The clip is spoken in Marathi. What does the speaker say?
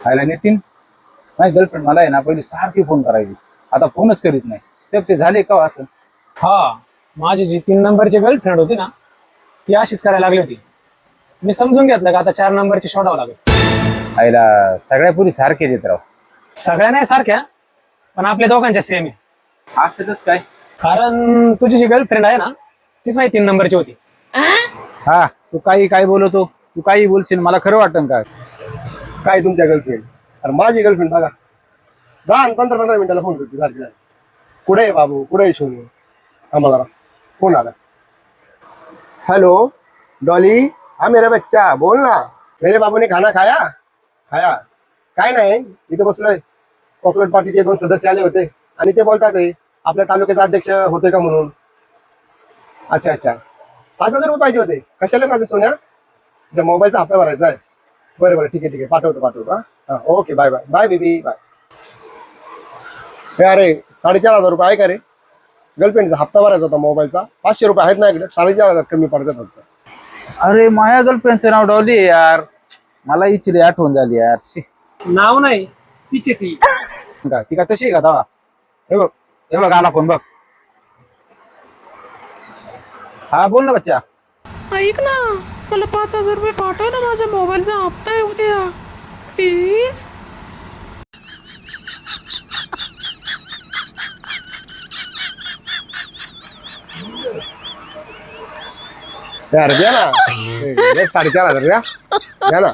खायला नितीन माझी गर्लफ्रेंड मला आहे ना पहिली सारखी फोन करायची, आता फोनच करीत नाही. ते झाले का असं? हा, माझी जी 3 नंबरची गर्लफ्रेंड होती ना, ती अशीच करायला लागली होती. मी समजून घेतलं का आता 4 नंबरची शोधावं लागेल. आईला सगळ्या पुरी सारखेच येत राव. सगळ्या नाही सारख्या, पण आपल्या दोघांच्या सेम आहे. असं कसं काय? कारण तुझी जी गर्लफ्रेंड आहे ना, तीच माझी 3 नंबरची होती. हा, तू काही काय बोलतो, तू काही बोलशील, मला खरं वाटतं का? काय तुमच्या गर्लफ्रेंड? अरे माझी गर्लफ्रेंड बघा, 10 आणि 15 मिनिटाला फोन करते सारखी. कुठे आहे बाबू, कुठे आहे सोनू? आम्हाला फोन आला. हेलो डॉली, हाँ मेरा बच्चा बोल ना. मेरे बाबू ने खाना खाया? खाया? काय नाही, इथे बसलोय. कॉर्पोरेट पार्टीचे 2 सदस्य आले होते आणि ते बोलतात आहे आपल्या तालुक्याचा अध्यक्ष होते का म्हणून. अच्छा अच्छा, 5,000 रुपये पाहिजे होते. कशाला माझं सोन्या? त्या मोबाईलचा हप्ता भरायचा आहे. बरं बरं, ठीक आहे पाठवतो. हा okay, bye bye bye baby bye. अरे 4,500 रुपये आहे का रे? गर्लफ्रेंडचा हप्ता भरायचा होता मोबाईलचा. 500 रुपये आहेत ना इकडे, 4,500 कमी पडतात फक्त. अरे माझ्या गर्लफ्रेंडचं नाव डॉली आहे यार, मला हिची आठवण झाली यार. शी. नाव नाही, तिची ती. ती का तशी आहे का तवा? हे बघ आला फोन बघ. हा बोल ना बच्चा. ऐक ना, मला 5,000 रुपये पाठव ना, माझ्या मोबाईलचा हप्ता आहे उद्या प्लीज. यार द्या ना, 4,500 द्या ना.